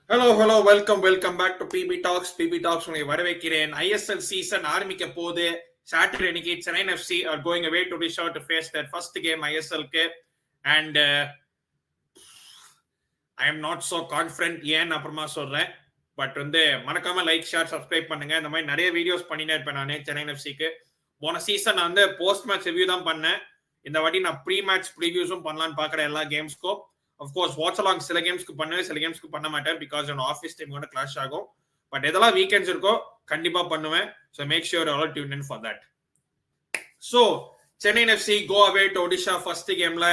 Welcome back to PB Talks. PB Talks உங்களை வரவேற்கிறேன். ISL season ஆரம்பிக்க போது. Saturday அன்னைக்கு Chennai FC are going away to Odisha to face their first game ISL க்கு. And I am not so confident ஏன் அப்புறமா சொல்றேன். But மறக்காம லைக் ஷேர் சப்ஸ்கிரைப் பண்ணுங்க. இந்த மாதிரி நிறைய வீடியோஸ் பண்ணினே இருப்பேன் நான் சென்னை எஃப்சிக்கு. போன சீசன் நான் போஸ்ட் மேட்ச் ரிவ்யூ தான் பண்ணேன். இந்த வாட்டி நான் ப்ரீ மேட்ச் ப்ரிவியூஸும் பண்ணலான்னு பார்க்குறேன் எல்லா கேம்ஸ்க்கும். அஃப்கோர்ஸ் வாட்ச் அலாங் சில கேம்ஸ்க்கு பண்ணுவேன், சில கேம்ஸ்க்கு பண்ண மாட்டேன். பிகாஸ் என்னோட ஆஃபீஸ் டைம் கூட கிளாஷ் ஆகும். பட் எதெல்லாம் வீக்கெண்ட்ஸ் இருக்கோ கண்டிப்பாக பண்ணுவேன். So make sure all tune in for that. So Chennai FC go away to Odisha first கேம்ல.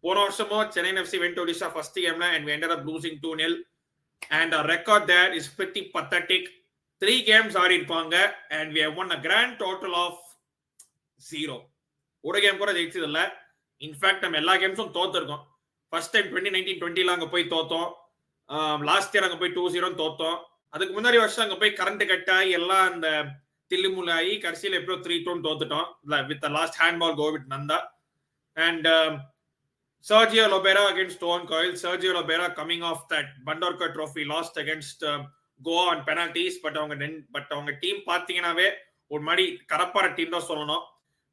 போன வருஷமும் Chennai FC went to Odisha first கேம்ல and we ended up losing 2-0. And our record there is pretty pathetic. 3 games ஆடிருப்பாங்க and we have won a grand total of 0. ஒரு game கூட ஜெயிச்சது இல்ல. In fact நம்ம எல்லா கேம்ஸும் தோத்துருக்கோம். ஃபர்ஸ்ட் டைம் 2019-20ல அங்க போய் தோத்தோம். லாஸ்ட் இயர் அங்க போய் 2-0 தோத்தோம். அதுக்கு முன்னாடி வருஷம் அங்க போய் கரண்ட் கட்டாயி எல்லாம் அந்த தில்லுமுலாயி கடைசியில் எப்படியோ 3-2 தோத்துட்டோம் with last handball goal with Nanda. And Sergio Lobera against Owen Coyle. Sergio Lobera coming off that Vandhurchu trophy lost against Goa on penalties. But அவங்க டீம் பார்த்தீங்கன்னாவே ஒரு மாதிரி கரப்பார டீம் தான் சொல்லணும்.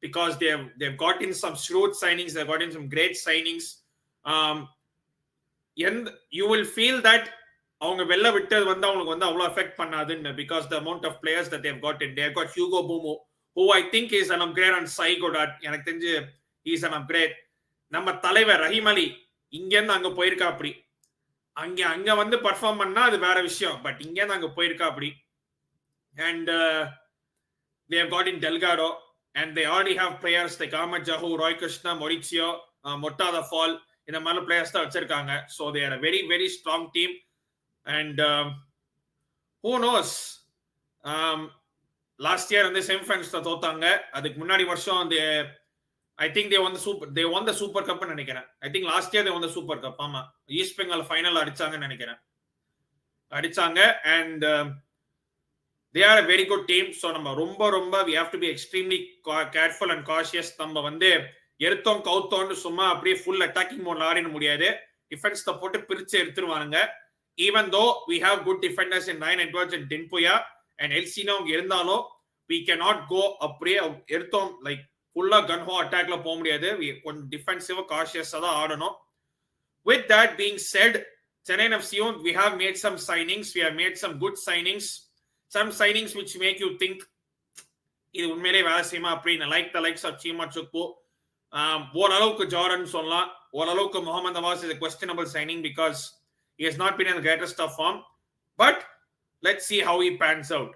Because they've got in some shrewd signings, they've got in some great signings. You will feel that அவங்க வெளில விட்டது அவங்களுக்கு அவ்வளோ affect பண்ணாதுன்னு. Because the amount of players that they've got in. They've got Hugo Bumo, who I think is an upgrade on Sai Goddard. எனக்கு தெரிஞ்சு he's an upgrade. நம்ம தலைவர் ரஹீம் அலி இங்கேருந்து அங்க போயிருக்கா அப்படி. அங்க பர்ஃபார்ம் பண்ணா அது வேற விஷயம். பட் இங்கேருந்து அங்க போயிருக்கா அப்படி. And they have got in Delgado and they already have players like Ahmed Jahu, Roy Krishna, Mauricio, Mortada Fall. இந்த மாதிரி பிளேயர்ஸ் தான் வச்சிருக்காங்க. So they are a very very strong team. And who knows, last year semi-finals தான் தோத்தாங்க. அதுக்கு முன்னாடி வருஷம் I think they won the Super Cup ன்னு நினைக்கிறேன். I think last year they won the Super Cup. ஆமா, east Bengal final அடிச்சாங்கன்னு நினைக்கிறேன். and they are a very good team. So நம்ம ரொம்ப we have to be extremely careful and cautious. நம்ம எடுத்தோம் கவுத்தோன்னு சும்மா அப்படியே ஃபுல் அட்டாக்கிங் மோட்ல ஆடிட முடியாது. டிஃபென்ஸ் போட்டு பிரிச்சு எடுத்துருவானுங்க. even though we have good defenders in Ryan Edwards and Dinpuya and Elsino அவங்க இருந்தாலும் we cannot go அப்படியே எடுத்தோம் லைக் ஃபுல்லா கன்ஹோ அட்டாக்ல போக முடியாது. கொஞ்சம் டிஃபென்சிவா காஷியஸா தான் ஆடணும். With that being said, Chennai FC, we have made some signings. We have made some good signings. Some signings which make you think இது உண்மையிலே வேலை செய்யுமா அப்படின்னு. லைக் த லைக்ஸ் ஆஃப் சீமா சுக்கு. ஓரளவுக்கு ஜார்டன் சொல்லலாம். ஓரளவுக்கு Mohammed Nawaz is a questionable signing because he has not been in the greatest of form. But let's see how he pans out.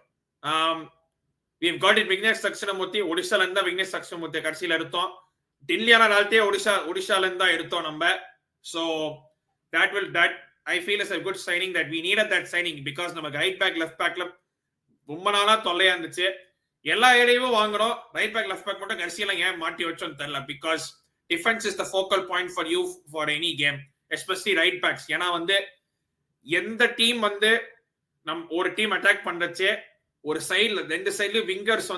We've got it Vignesh Sakshanamurthy. ஒடிஷால இருந்தா விக்னேஷ் சக்ஷணமூர்த்தி கடைசியில எடுத்தோம். டில்லியான நாள்தே ஒடிஷால இருந்தா எடுத்தோம் நம்ம. So that I feel is a good signing that we needed that signing because நம்ம right back left பேக்ல ரொம்ப நாளா தொல்லையா இருந்துச்சு. எல்லா ஏரியாவும் வாங்குறோம், ரைட் பேக் லெஃப்ட் பேக் மட்டும் கடைசியில ஏன் மாட்டி வச்சோன்னு தெரியல. Because defence is the focal point for you for any game, especially right backs. ஏன்னா எந்த டீம் ஒரு டீம் அட்டாக் பண்றச்சே ஒரு சைட்ல 2 சைட்லயும் விங்கர்ஸ்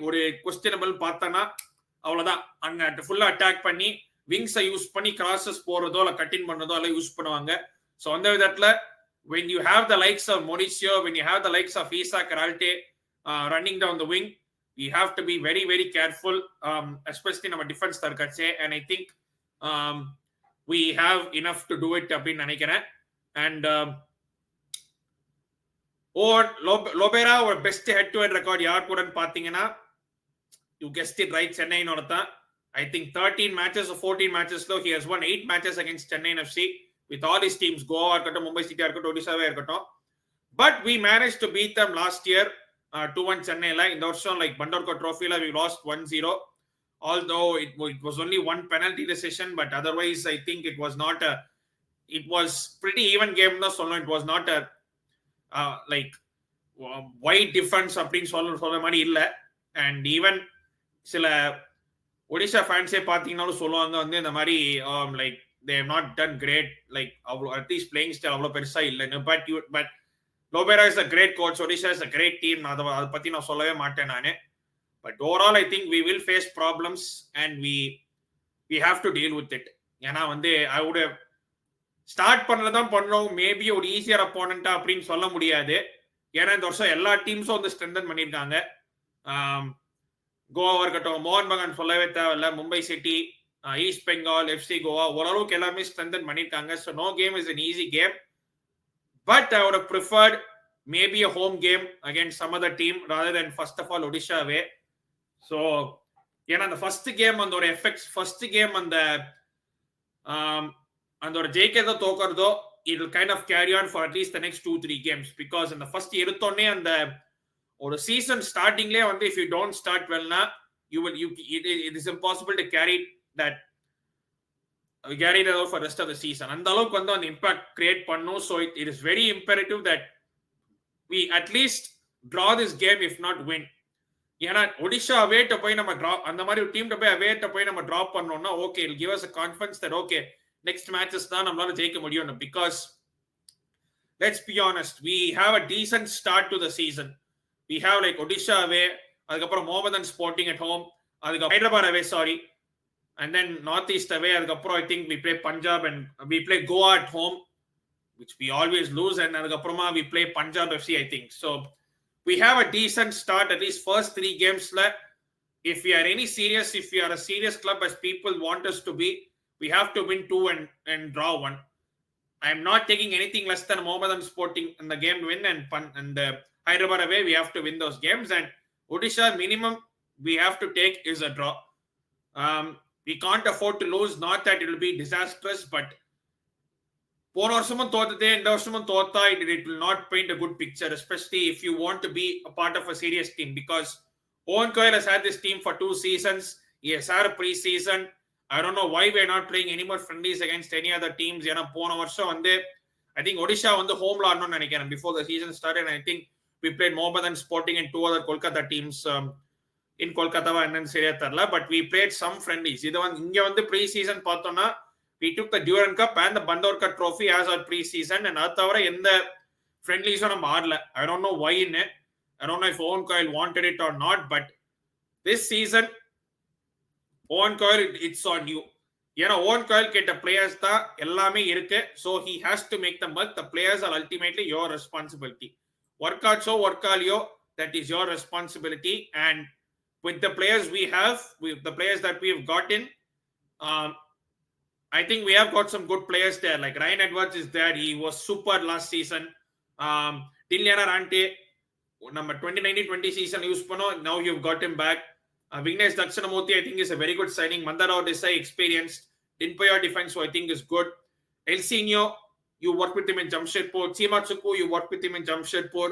ஒரு கொஸ்டினபிள் பார்த்தனா அவ்வளவுதான். அங்க ஃபுல்லா அட்டாக் பண்ணி விங்ஸை யூஸ் பண்ணி கிராசஸ் போறதோ இல்ல கட்டின் பண்றதோ எல்லாம் யூஸ் பண்ணுவாங்க. ஸோ அந்த விதத்துல when you have the likes of Mauricio, when you have the likes of Isak Ralte running down the wing, we have to be very very careful, especially நம்ம defence தர்க்கச்சே. and I think we have enough to do it அப்படின்னு நினைக்கிறேன். and Lobera ஒரு best head to head record யார் கூட பாத்தீங்கன்னா, you guessed it right, சென்னையினோட தான். I think 13 matches or 14 matches though he has won 8 matches against Chennai FC with all his teams, Goa இருக்கட்டும், Mumbai city இருக்கட்டும், ஒடிசாவே இருக்கட்டும். But we managed to beat them last year 2-1 சென்னையில. இந்த வருஷம் like Vandhurchu trophyல we lost 1-0, although it was only one penalty decision, but otherwise I think it was pretty even game தான் சொல்லணும். It was not a like wide difference அப்படின்னு சொல்ற மாதிரி இல்ல. And even சில ஒடிஷா ஃபேன்ஸே பார்த்தீங்கன்னாலும் சொல்லுவாங்க இந்த மாதிரி like they have not done great, like at least playing style அவ்வளோ பெருசா இல்லைன்னு. but Lobera is a great coach, Odisha is a great team. அதை பத்தி நான் சொல்லவே மாட்டேன் நானு. but overall I think we will face problems and we have to deal with it. ஏன்னா I would have ஸ்டார்ட் பண்ணதான் பண்றோம். மேபி ஒரு ஈஸியர் அப்போனண்டா அப்படின்னு சொல்ல முடியாது. ஏன்னா இந்த வருஷம் எல்லா டீம்ஸும் வந்து ஸ்ட்ரென்தன் பண்ணியிருக்காங்க. கோவா இருக்கட்டும், மோகன் பகான் சொல்லவே தேவையில்ல. Mumbai city, east Bengal, FC Goa ஓரளவுக்கு எல்லாமே ஸ்ட்ரென்தன் பண்ணியிருக்காங்க. So no game is an easy game. But I would have preferred maybe a home game against some other team rather than first of all Odisha away. So ஏன்னா அந்த first game அந்த ஒரு effects first game அந்த ஒரு ஜெயிக்கிறதோ தோக்கிறதோ it will kind of carry on for at least the next 2-3 games because in the first எடுத்தோடனே அந்த ஒரு season ஸ்டார்டிங்லேயே வந்து if you don't start wellனா it is impossible to carry that out for the rest of the season. அந்த அளவுக்கு வந்து அந்த impact create பண்ணும். So it is very imperative that we at least draw this game if not win. ஏன்னா ஒடிஷா அவேட்ட போய் நம்ம draw அந்த மாதிரி ஒரு டீம்கிட்ட போய் அவேட்ட போய் நம்ம டிராப் பண்ணோம்னா okay it give us a confidence that okay next matches தான் நம்மளால ஜெயிக்க முடியும் because let's be honest we have a decent start to the season. We have like Odisha away, அதுக்கப்புறம் மோகமதன் ஸ்போர்ட்டிங் at home, அதுக்கப்புறம் Hyderabad away and then northeast away, அதுக்கப்புறம் I think we play Punjab and we play Goa at home which we always lose and அதுக்கப்புறமா we play Punjab FC I think. So we have a decent start at least first 3 games. If we are if we are a serious club as people want us to be, we have to win 2 and draw 1. I am not taking anything less than Mohammedan Sporting in the game win and Hyderabad away we have to win those games and Odisha minimum we have to take is a draw. We can't afford to lose, not that it will be disastrous but போன வருஷமும் தோத்ததே இந்த வருஷமும் தோத்தா it will not paint a good picture, especially if you want to be a part of a serious team because Owen Coyle has had this team for 2 seasons. He has had a pre-season. I don't know why we are not playing any more friendlies against any other teams. ஏன்னா போன வருஷம் வந்து I think Odisha வந்து ஹோம்ல ஆடணும்னு நினைக்கிறேன் before the season started and I think we played Mohammedan Sporting and 2 other Kolkata teams in Kolkata என்னன்னு சரியா தெரியல but we played some friendlies. இது வந்து இங்க வந்து pre-season பார்த்தோம்னா we took the Durand Cup and the Vandhurchu trophy as our pre-season and அது தவிர எந்த ஃப்ரெண்ட்லிஸும் நம்ம ஆடல. I don't know why in it. I don't know if Owen Coyle wanted it or not but this season Owen Coyle it's on you. ஏன்னா Owen Coyle கேட்ட players தான் எல்லாமே இருக்கு. So he has to make them work. The players are ultimately your responsibility. Work out so work out that is your responsibility and with the players we have, with the players that we have gotten, I think we have got some good players there. Like Ryan Edwards is there. He was super last season. Tiliana Rante, number 2019-20 season use pano. Now you've got him back. Vignesh Dakshinamurthy, I think is a very good signing. Mandara Desai experienced. Dinpoya defense, who I think is good. Elsinio, you work with him in Jamshedpur. Chimatsuku, you work with him in Jamshedpur.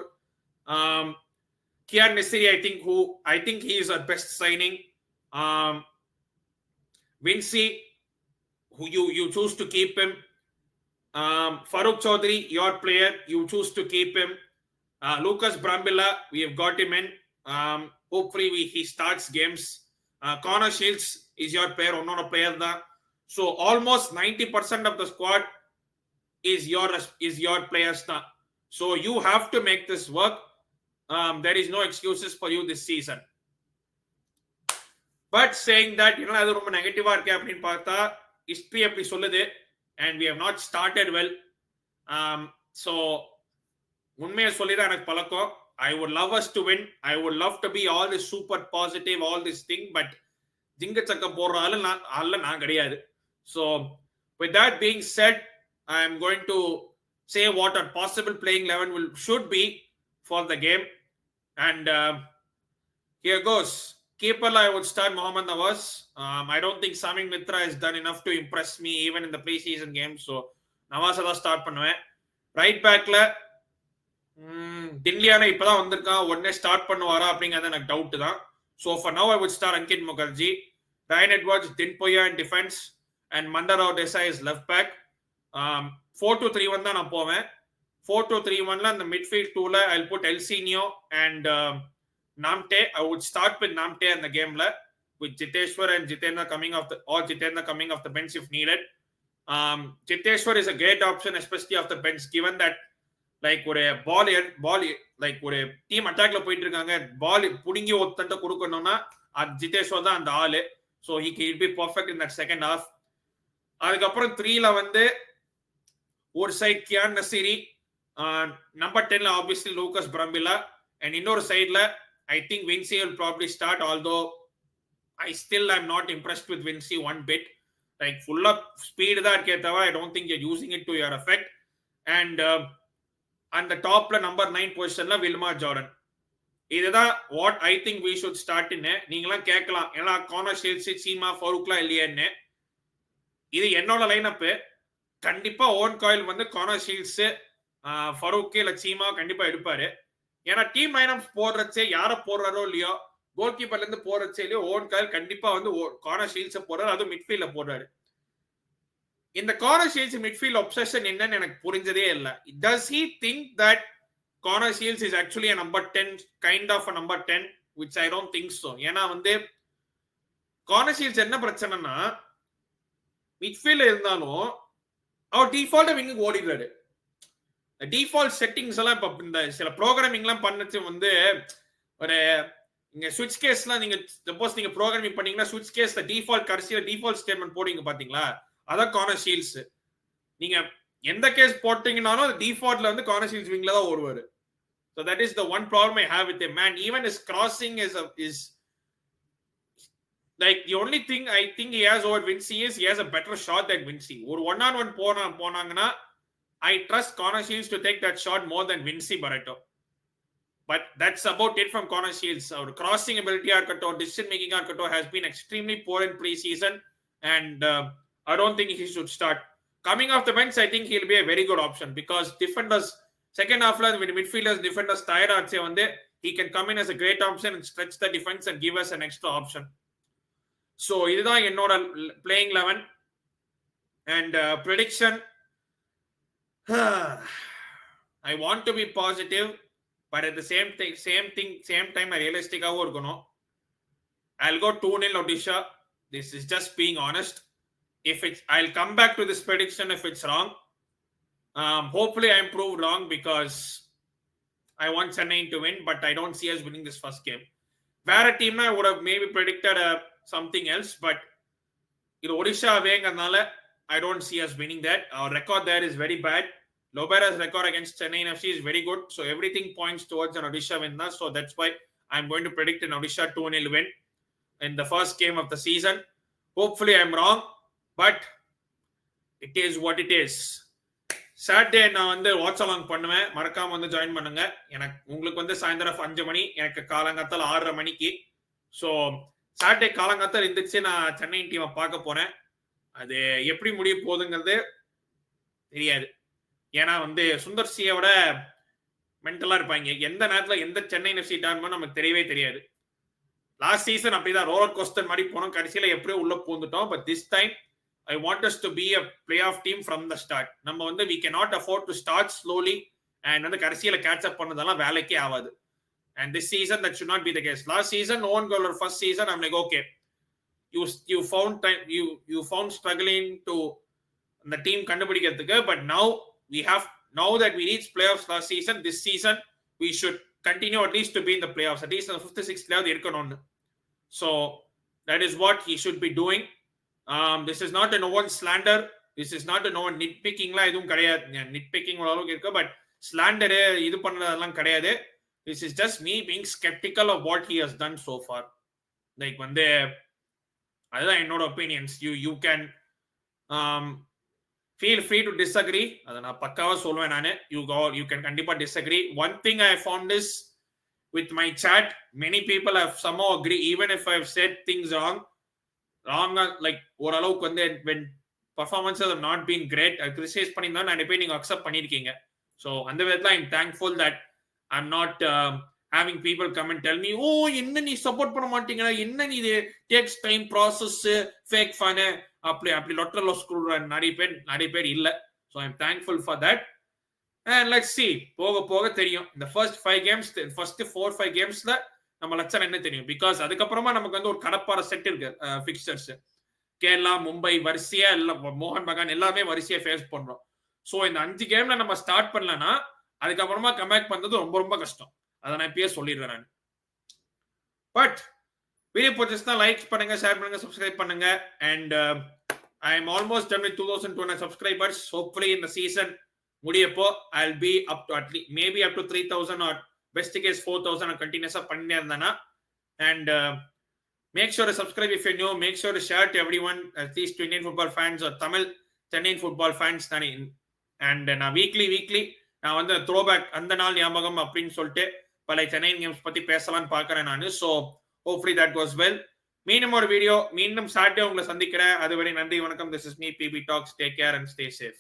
Kian Nesiri, I think he is our best signing. Vinci, who you choose to keep him. Farooq Chaudhary, your player, you choose to keep him. Lucas Brambilla, we have got him in. Hopefully he starts games. Connor Shields is your player, another player da. So almost 90% of the squad is your players da. So you have to make this work. There is no excuses for you this season. But saying that, அது ரொம்ப நெகட்டிவா இருக்கு அப்படின்னு பார்த்தா history அப்படி சொல்லுது and we have not started well. So உண்மையை சொல்லிதான் எனக்கு பழக்கம். I would love us to win. I would love to be all this super positive, all this thing, but ஜிங்க சக்க போடுற ஆளு நான் கிடையாது. So with that being said, I am going to say what our possible playing 11 should be for the game and here goes. Keeper, I would start Mohammad Nawaz. I don't think Saming Mitra has done enough to impress me even in the pre-season games. So Nawaz da start பண்ணுவேன். Right backல டின்லியானா இப்பதான் வந்திருக்கான், உடனே start பண்ணுவாரா அப்படிங்கறது எனக்கு doubt தான். So for now I would start Ankit Mukherjee, Ryan Edwards, Dinpoya in defense and Mandara Desai is left back. 4-2-3-1 தான் நான் போவேன். 4-2-3-1ல அந்த midfield 2ல I'll put Elsinio and Namte. I would start with Namte in the game with Jiteshwar and Jitendra coming off the bench if needed. Jiteshwar is a great option, especially off the bench, given that like ஒரு ball like ஒரு team அட்டாக்ல போயிட்டு இருக்காங்க, பால் புடிங்கி ஒத்தண்ட கொடுக்கணும்னா அது ஜிதேஷ்வர் தான் அந்த ஆளு. So he will be perfect in that second half. அதுக்கப்புறம் 3ல வந்து ஒரு சைட் கியான் நசீரி, நம்பர் 10ல ஆப்வியஸ்லி லூகஸ் பிரம்பிலா, அண்ட் இன்னொரு சைட்ல I think Vincy will probably start, although I still am not impressed with Vinci one bit. Like full up speed தான் இருக்கே தவிர I don't think you're using it to your effect. And அந்த டாப்ல number 9 பொசிஷன்ல Wilmar Jordan. இதுதான் what I think we should start. நீங்களாம் கேட்கலாம் ஏன்னா கார்னர் ஷீல்ட்ஸ் சீமா ஃபரூக்லாம் இல்லையேன்னு. இது என்னோட லைனப். கண்டிப்பா ஓன் காயில் வந்து கார்னர் ஷீல்ட்ஸ் ஃபரூக் இல்ல சீமா கண்டிப்பா எடுப்பாரு. ஏன்னா டீம் லைனப் போடுறச்சே யார போடுறாரோ இல்லையோ, கோல் கீப்பர்ல இருந்து போறச்சே இல்லையோ ஓன் காயில் கண்டிப்பா வந்து கார்னர் ஷீல்ட்ஸ் போடுறாரு, அதுவும் மிட்ஃபீல்ட்ல போடுறாரு. இந்த கார்னர் ஷீல்ட்ஸ் மிட்ஃபீல்ட் ஒப்சஷன் என்னன்னு எனக்கு புரிஞ்சதே இல்லை. Does he think that corner shields is actually a number 10, kind of a number 10, which I don't think so. ஏன்னா வந்து corner shields என்ன பிரச்சனைனா மிட்ஃபீல்ட்ல இருந்தாலும் அவர் டிஃபால்ட்டா விங்கு ஓடிடுறாரு. டிஃபால்ட் செட்டிங்ஸ் எல்லாம் இப்ப இந்த சில ப்ரோக்ராமிங் எல்லாம் பண்ணச்சு வந்து ஒரு இங்க சுவிட்ச் கேஸ்லாம் நீங்க சப்போஸ் நீங்க ப்ரோக்ராமிங் பண்ணீங்கன்னா சுவிட்ச் கேஸ்ல டிஃபால்ட் கடைசியில டிஃபால்ட் ஸ்டேட்மெண்ட் போடுவீங்க பாத்தீங்களா, அதான் கார்னர் ஷீல்ட்ஸ். நீங்க எந்த கேஸ் போட்டீங்கன்னாலும் அது டிஃபால்ட்ல வந்து கார்னர் ஷீல்ட்ஸ் விங்ல தான் ஓடுவாரு. So that is the one problem I have with him, man. Even his crossing is like the only thing I think he has over Vinci is he has a better shot than Vinci. Or one-on-one ponangana, I trust corner shields to take that shot more than Vinci Barreto. But that's about it from corner shields. Our crossing ability decision making has been extremely poor in pre-season, and I don't think he should start. Coming off the bench, I think he'll be a very good option because defenders second halfல when midfielders defenders tired ஆச்சே வந்து he can come in as a great option and stretch the defense and give us an extra option. So இதுதான் என்னோட playing 11 and prediction. I want to be positive, but at the same time realistic-ஆவும் இருக்கணும். I'll go 2-0 Odisha. This is just being honest. I'll come back to this prediction if it's wrong. Hopefully I'm proved wrong because I want Chennai to win, but I don't see us winning this first game. Where a team I would have maybe predicted something else, but in Odisha avenganaala I don't see us winning that. Our record there is very bad. Lobera's record against Chennaiyin FC is very good, so everything points towards an Odisha win. So that's why I'm going to predict an Odisha 2-0 win in the first game of the season. Hopefully I'm wrong, but it is what it is. Saturday நான் வந்து watch along பண்ணுவேன், மறக்காம வந்து join பண்ணுங்க. எனக்கு உங்களுக்கு வந்து சாயந்தரம் 5 மணி, எனக்கு காலங்காத்தால் 6:30 மணிக்கு. ஸோ சாட்டர்டே காலங்காத்தால் இருந்துச்சு நான் சென்னை டீமை பார்க்க போறேன். அது எப்படி முடிய போகுதுங்கிறது தெரியாது. ஏன்னா வந்து சுந்தர் சியோட மென்டலா இருப்பாங்க. எந்த நேரத்தில் எந்த சென்னை எஃப்சி டான் நமக்கு தெரியவே தெரியாது. லாஸ்ட் சீசன் அப்படிதான் ரோலர் கோஸ்டர் மாதிரி போனோம், கடைசியில எப்படியோ உள்ள போந்துட்டோம். But this time I want us to be a playoff team from the start. நம்ம வந்து we cannot afford to start slowly and வந்து கடைசியில catch up பண்ணதெல்லாம் வேலைக்கே ஆகாது. And this season that should not be the case. Last season no one goal or first season I'm like okay, you found time, you found struggling to the team கண்டுபிடிக்கிறதுக்கு. But now that we reached playoffs last season, this season we should continue at least to be in the playoffs, at least in the 5th 6th level இருக்கணும்னு. So that is what he should be doing. This is not a no one slander, this is not a no one nitpicking la edum kadiyadu. Nitpicking அளவுக்கு இருக்கு, but slander இது பண்றதெல்லாம் கிடையாது. This is just me being skeptical of what he has done so far. Like வந்து அதுதான் என்னோட opinions. You can feel free to disagree. அத நான் பக்காவா சொல்வேன் நானு. You can கண்டிப்பா disagree. One thing I found is with my chat, many people have somehow agree even if I have said things wrong, like ஓரளவுக்கு வந்து when performances have not been great, criticize பண்ணிருந்தா நிறைய பேர் நீங்க accept பண்ணிருக்கீங்க. So அந்த விதத்துல I'm thankful that I'm not having people come and tell me என்ன நீ சப்போர்ட் பண்ண மாட்டீங்களா, என்ன நீ இது takes time process fake fan அப்படி லொட்டரலோ ஸ்கூல் நிறைய பேர் இல்லை. So I'm thankful for that. And let's see, போக தெரியும். இந்த ஃபர்ஸ்ட் 4-5 கேம்ஸ்ல நம்ம லட்சணம் என்ன தெரியும். பிகாஸ் அதுக்கப்புறமா நமக்கு வந்து ஒரு கடப்பார செட் இருக்கு பிக்சர்ஸ். கேரளா, மும்பை வரிசையா எல்லாம், மோகன் பகான் எல்லாமே வரிசையா ஃபேஸ் பண்றோம். ஸோ இந்த 5 கேம்ல நம்ம ஸ்டார்ட் பண்ணலன்னா அதுக்கப்புறமா கம்பேக் பண்றது ரொம்ப ரொம்ப கஷ்டம். அதை நான் இப்பயே சொல்லிடுறேன் நான். பட் வீடியோ பிடிச்சிருந்தா லைக் பண்ணுங்க, ஷேர் பண்ணுங்க, சப்ஸ்கிரைப் பண்ணுங்க. And I am almost done with 2200 subscribers. Hopefully in the season முடியப்போ I'll be up to at least maybe up to 3000 or best case 4000 கண்டினியூஸா பண்ணிட்டே இருந்தேன்னா. And make sure to subscribe if you're new. Make sure to share to everyone, at least to Indian football fans or Tamil Chennai football fans. And நான் weekly நான் வந்து throwback அந்த நாள் ஞாபகம் அப்படின்னு சொல்லிட்டு பல சென்னை கேம்ஸ் பத்தி பேசலாம்னு பாக்குறேன் நான். So hopefully that was well. மீண்டும் ஒரு வீடியோ மீண்டும் சாட்டர்டே உங்களை சந்திக்கிறேன். அதுவரை நன்றி, வணக்கம். This is me BB talks. Take care and stay safe.